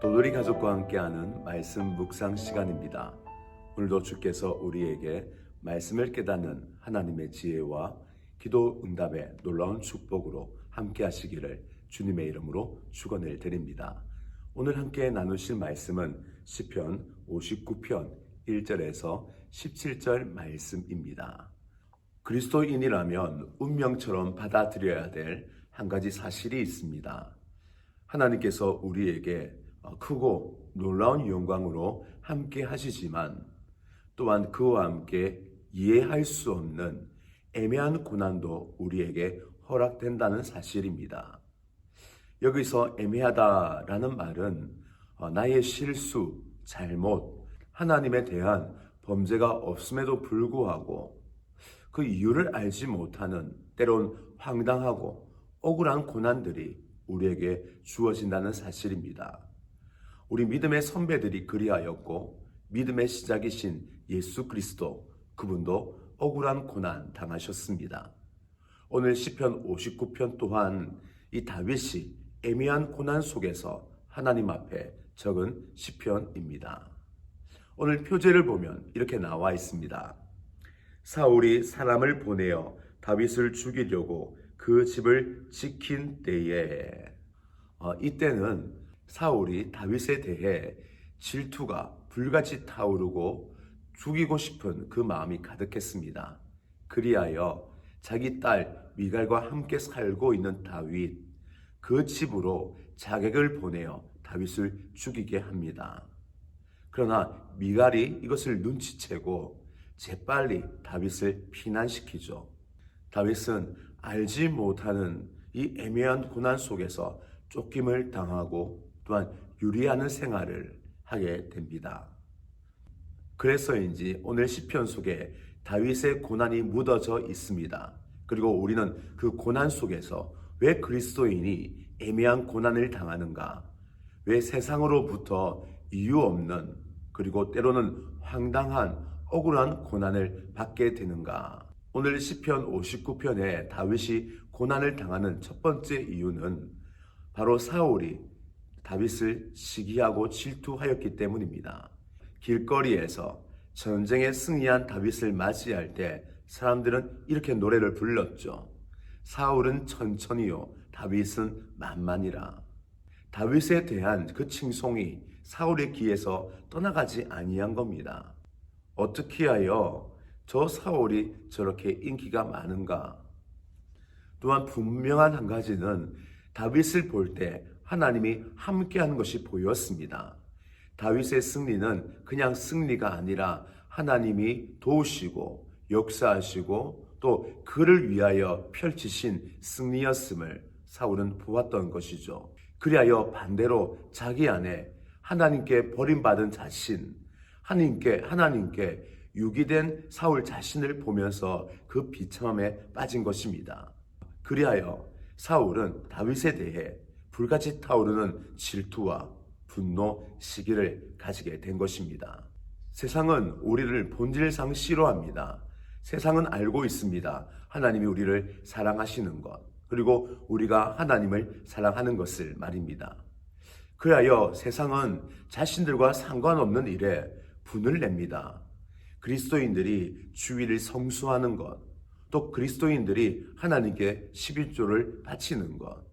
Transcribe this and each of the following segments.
도돌이 가족과 함께하는 말씀 묵상 시간입니다. 오늘도 주께서 우리에게 말씀을 깨닫는 하나님의 지혜와 기도 응답의 놀라운 축복으로 함께 하시기를 주님의 이름으로 축원을 드립니다. 오늘 함께 나누실 말씀은 시편 59편 1절에서 17절 말씀입니다. 그리스도인이라면 운명처럼 받아들여야 될 한 가지 사실이 있습니다. 하나님께서 우리에게 크고 놀라운 영광으로 함께 하시지만 또한 그와 함께 이해할 수 없는 애매한 고난도 우리에게 허락된다는 사실입니다. 여기서 애매하다라는 말은 나의 실수, 잘못, 하나님에 대한 범죄가 없음에도 불구하고 그 이유를 알지 못하는 때론 황당하고 억울한 고난들이 우리에게 주어진다는 사실입니다. 우리 믿음의 선배들이 그리하였고 믿음의 시작이신 예수 그리스도 그분도 억울한 고난 당하셨습니다. 오늘 시편 59편 또한 이 다윗이 애매한 고난 속에서 하나님 앞에 적은 시편입니다. 오늘 표제를 보면 이렇게 나와 있습니다. 사울이 사람을 보내어 다윗을 죽이려고 그 집을 지킨 때에 이때는 사울이 다윗에 대해 질투가 불같이 타오르고 죽이고 싶은 그 마음이 가득했습니다. 그리하여 자기 딸 미갈과 함께 살고 있는 다윗, 그 집으로 자객을 보내어 다윗을 죽이게 합니다. 그러나 미갈이 이것을 눈치채고 재빨리 다윗을 피난시키죠. 다윗은 알지 못하는 이 애매한 고난 속에서 쫓김을 당하고 또한 유리하는 생활을 하게 됩니다. 그래서인지 오늘 시편 속에 다윗의 고난이 묻어져 있습니다. 그리고 우리는 그 고난 속에서 왜 그리스도인이 애매한 고난을 당하는가? 왜 세상으로부터 이유 없는 그리고 때로는 황당한 억울한 고난을 받게 되는가? 오늘 시편 59편에 다윗이 고난을 당하는 첫 번째 이유는 바로 사울이 다윗을 시기하고 질투하였기 때문입니다. 길거리에서 전쟁에 승리한 다윗을 맞이할 때 사람들은 이렇게 노래를 불렀죠. 사울은 천천히요, 다윗은 만만이라. 다윗에 대한 그 칭송이 사울의 귀에서 떠나가지 아니한 겁니다. 어떻게 하여 저 사울이 저렇게 인기가 많은가? 또한 분명한 한 가지는 다윗을 볼 때 하나님이 함께하는 것이 보였습니다. 다윗의 승리는 그냥 승리가 아니라 하나님이 도우시고 역사하시고 또 그를 위하여 펼치신 승리였음을 사울은 보았던 것이죠. 그리하여 반대로 자기 안에 하나님께 버림받은 자신, 하나님께 유기된 사울 자신을 보면서 그 비참함에 빠진 것입니다. 그리하여 사울은 다윗에 대해 불같이 타오르는 질투와 분노, 시기를 가지게 된 것입니다. 세상은 우리를 본질상 싫어합니다. 세상은 알고 있습니다. 하나님이 우리를 사랑하시는 것, 그리고 우리가 하나님을 사랑하는 것을 말입니다. 그리하여 세상은 자신들과 상관없는 일에 분을 냅니다. 그리스도인들이 주일을 성수하는 것, 또 그리스도인들이 하나님께 11조를 바치는 것,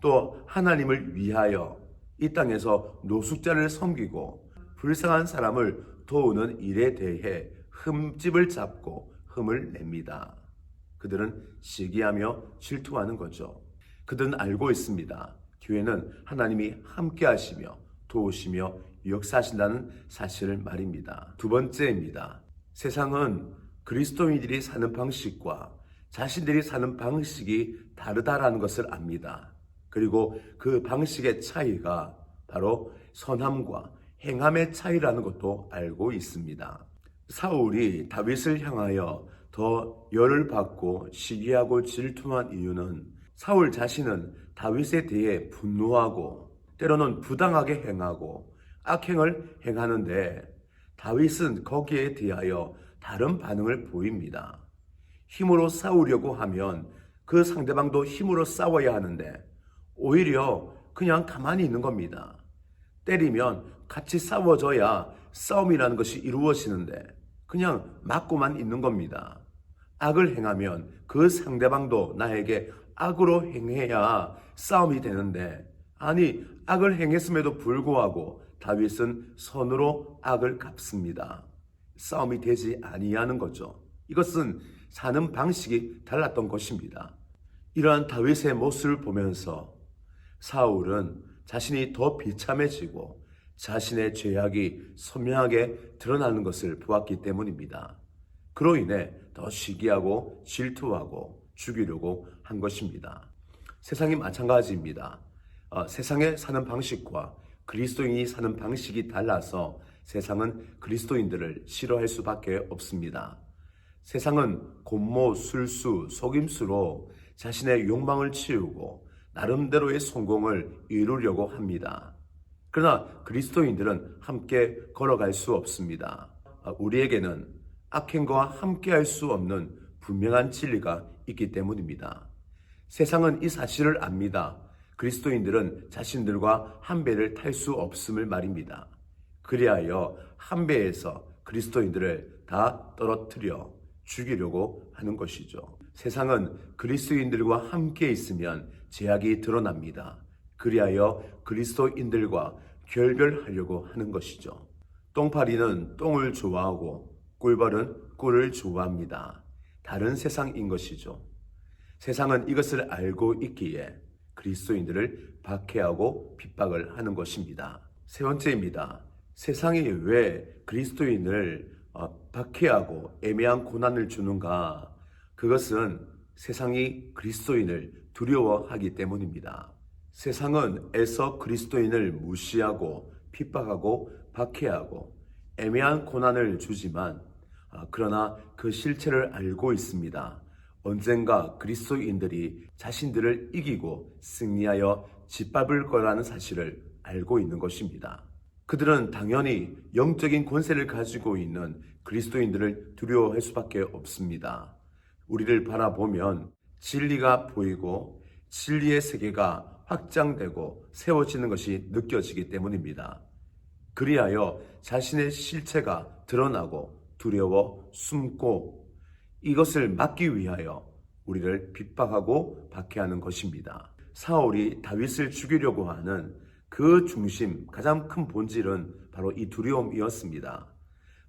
또 하나님을 위하여 이 땅에서 노숙자를 섬기고 불쌍한 사람을 도우는 일에 대해 흠집을 잡고 흠을 냅니다. 그들은 시기하며 질투하는 거죠. 그들은 알고 있습니다. 교회는 하나님이 함께 하시며 도우시며 역사하신다는 사실을 말입니다. 두 번째입니다. 세상은 그리스도인들이 사는 방식과 자신들이 사는 방식이 다르다라는 것을 압니다. 그리고 그 방식의 차이가 바로 선함과 행함의 차이라는 것도 알고 있습니다. 사울이 다윗을 향하여 더 열을 받고 시기하고 질투한 이유는 사울 자신은 다윗에 대해 분노하고 때로는 부당하게 행하고 악행을 행하는데 다윗은 거기에 대하여 다른 반응을 보입니다. 힘으로 싸우려고 하면 그 상대방도 힘으로 싸워야 하는데 오히려 그냥 가만히 있는 겁니다. 때리면 같이 싸워져야 싸움이라는 것이 이루어지는데 그냥 맞고만 있는 겁니다. 악을 행하면 그 상대방도 나에게 악으로 행해야 싸움이 되는데, 아니 악을 행했음에도 불구하고 다윗은 선으로 악을 갚습니다. 싸움이 되지 아니하는 거죠. 이것은 사는 방식이 달랐던 것입니다. 이러한 다윗의 모습을 보면서 사울은 자신이 더 비참해지고 자신의 죄악이 선명하게 드러나는 것을 보았기 때문입니다. 그로 인해 더 시기하고 질투하고 죽이려고 한 것입니다. 세상이 마찬가지입니다. 세상에 사는 방식과 그리스도인이 사는 방식이 달라서 세상은 그리스도인들을 싫어할 수밖에 없습니다. 세상은 곤모, 술수, 속임수로 자신의 욕망을 치우고 나름대로의 성공을 이루려고 합니다. 그러나 그리스도인들은 함께 걸어갈 수 없습니다. 우리에게는 악행과 함께할 수 없는 분명한 진리가 있기 때문입니다. 세상은 이 사실을 압니다. 그리스도인들은 자신들과 한 배를 탈 수 없음을 말입니다. 그리하여 한 배에서 그리스도인들을 다 떨어뜨려 죽이려고 하는 것이죠. 세상은 그리스도인들과 함께 있으면 죄악이 드러납니다. 그리하여 그리스도인들과 결별하려고 하는 것이죠. 똥파리는 똥을 좋아하고 꿀벌은 꿀을 좋아합니다. 다른 세상인 것이죠. 세상은 이것을 알고 있기에 그리스도인들을 박해하고 핍박을 하는 것입니다. 세 번째입니다. 세상이 왜 그리스도인을 박해하고 애매한 고난을 주는가? 그것은 세상이 그리스도인을 두려워하기 때문입니다. 세상은 애써 그리스도인을 무시하고 핍박하고 박해하고 애매한 고난을 주지만 그러나 그 실체를 알고 있습니다. 언젠가 그리스도인들이 자신들을 이기고 승리하여 짓밟을 거라는 사실을 알고 있는 것입니다. 그들은 당연히 영적인 권세를 가지고 있는 그리스도인들을 두려워할 수밖에 없습니다. 우리를 바라보면 진리가 보이고 진리의 세계가 확장되고 세워지는 것이 느껴지기 때문입니다. 그리하여 자신의 실체가 드러나고 두려워 숨고 이것을 막기 위하여 우리를 핍박하고 박해하는 것입니다. 사울이 다윗을 죽이려고 하는 그 중심, 가장 큰 본질은 바로 이 두려움이었습니다.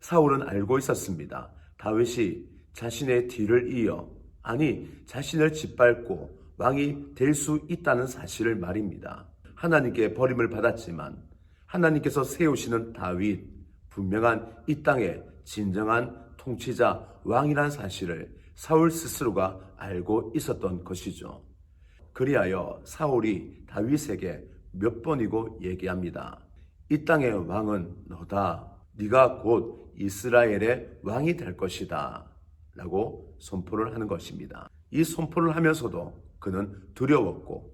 사울은 알고 있었습니다. 다윗이 자신의 뒤를 이어, 아니 자신을 짓밟고 왕이 될 수 있다는 사실을 말입니다. 하나님께 버림을 받았지만 하나님께서 세우시는 다윗, 분명한 이 땅의 진정한 통치자, 왕이란 사실을 사울 스스로가 알고 있었던 것이죠. 그리하여 사울이 다윗에게 몇 번이고 얘기합니다. 이 땅의 왕은 너다. 네가 곧 이스라엘의 왕이 될 것이다. 라고 선포를 하는 것입니다. 이 선포를 하면서도 그는 두려웠고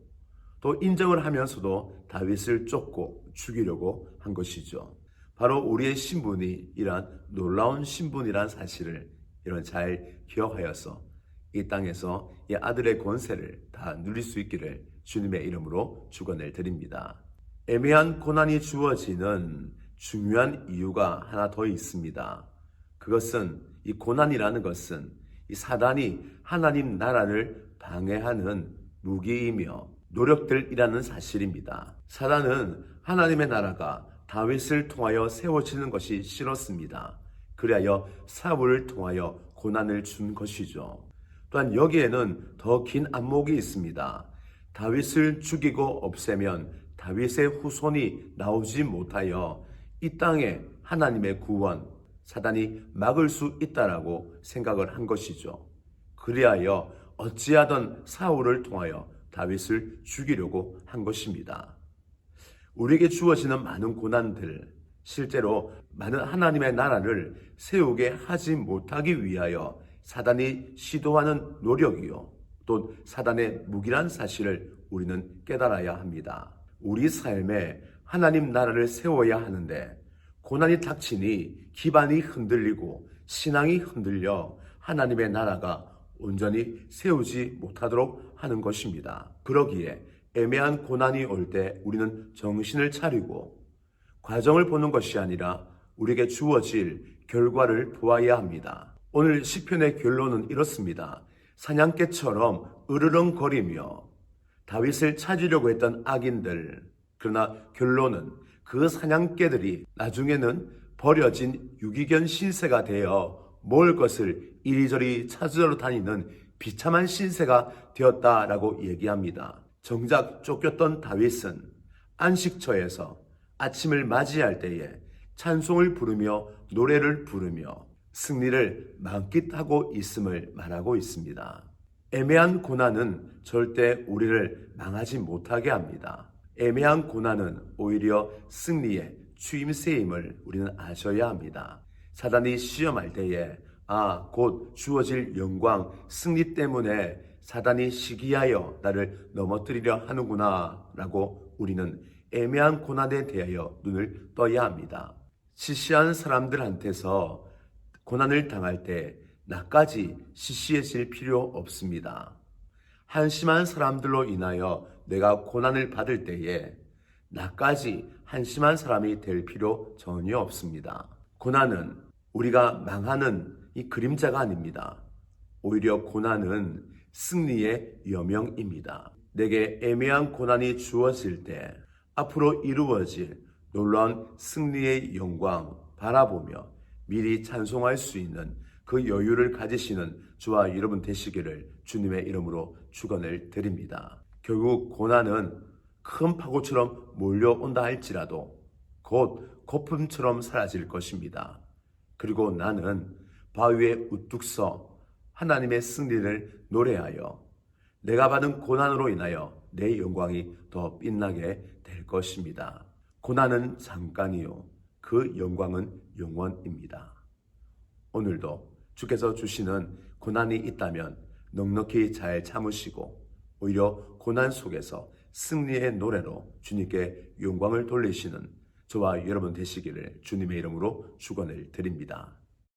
또 인정을 하면서도 다윗을 쫓고 죽이려고 한 것이죠. 바로 우리의 신분이 이러한 놀라운 신분이란 사실을 잘 기억하여서 이 땅에서 이 아들의 권세를 다 누릴 수 있기를 주님의 이름으로 축원을 드립니다. 애매한 고난이 주어지는 중요한 이유가 하나 더 있습니다. 그것은 이 고난이라는 것은 이 사단이 하나님 나라를 방해하는 무기이며 노력들이라는 사실입니다. 사단은 하나님의 나라가 다윗을 통하여 세워지는 것이 싫었습니다. 그리하여 사울을 통하여 고난을 준 것이죠. 또한 여기에는 더 긴 안목이 있습니다. 다윗을 죽이고 없애면 다윗의 후손이 나오지 못하여 이 땅에 하나님의 구원, 사단이 막을 수 있다라고 생각을 한 것이죠. 그리하여 어찌하든 사울을 통하여 다윗을 죽이려고 한 것입니다. 우리에게 주어지는 많은 고난들, 실제로 많은 하나님의 나라를 세우게 하지 못하기 위하여 사단이 시도하는 노력이요, 또 사단의 무기란 사실을 우리는 깨달아야 합니다. 우리 삶에 하나님 나라를 세워야 하는데 고난이 닥치니 기반이 흔들리고 신앙이 흔들려 하나님의 나라가 온전히 세우지 못하도록 하는 것입니다. 그러기에 애매한 고난이 올 때 우리는 정신을 차리고 과정을 보는 것이 아니라 우리에게 주어질 결과를 보아야 합니다. 오늘 시편의 결론은 이렇습니다. 사냥개처럼 으르렁거리며 다윗을 찾으려고 했던 악인들, 그러나 결론은 그 사냥개들이 나중에는 버려진 유기견 신세가 되어 먹을 것을 이리저리 찾으러 다니는 비참한 신세가 되었다라고 얘기합니다. 정작 쫓겼던 다윗은 안식처에서 아침을 맞이할 때에 찬송을 부르며 노래를 부르며 승리를 만끽하고 있음을 말하고 있습니다. 애매한 고난은 절대 우리를 망하지 못하게 합니다. 애매한 고난은 오히려 승리의 추임새임을 우리는 아셔야 합니다. 사단이 시험할 때에 곧 주어질 영광, 승리 때문에 사단이 시기하여 나를 넘어뜨리려 하는구나 라고 우리는 애매한 고난에 대하여 눈을 떠야 합니다. 시시한 사람들한테서 고난을 당할 때 나까지 시시해질 필요 없습니다. 한심한 사람들로 인하여 내가 고난을 받을 때에 나까지 한심한 사람이 될 필요 전혀 없습니다. 고난은 우리가 망하는 이 그림자가 아닙니다. 오히려 고난은 승리의 여명입니다. 내게 애매한 고난이 주어질 때 앞으로 이루어질 놀라운 승리의 영광 바라보며 미리 찬송할 수 있는 그 여유를 가지시는 저와 여러분 되시기를 주님의 이름으로 축원을 드립니다. 결국 고난은 큰 파고처럼 몰려온다 할지라도 곧 거품처럼 사라질 것입니다. 그리고 나는 바위에 우뚝 서 하나님의 승리를 노래하여 내가 받은 고난으로 인하여 내 영광이 더 빛나게 될 것입니다. 고난은 잠깐이요 그 영광은 영원입니다. 오늘도 주께서 주시는 고난이 있다면 넉넉히 잘 참으시고 오히려 고난 속에서 승리의 노래로 주님께 영광을 돌리시는 저와 여러분 되시기를 주님의 이름으로 축원을 드립니다.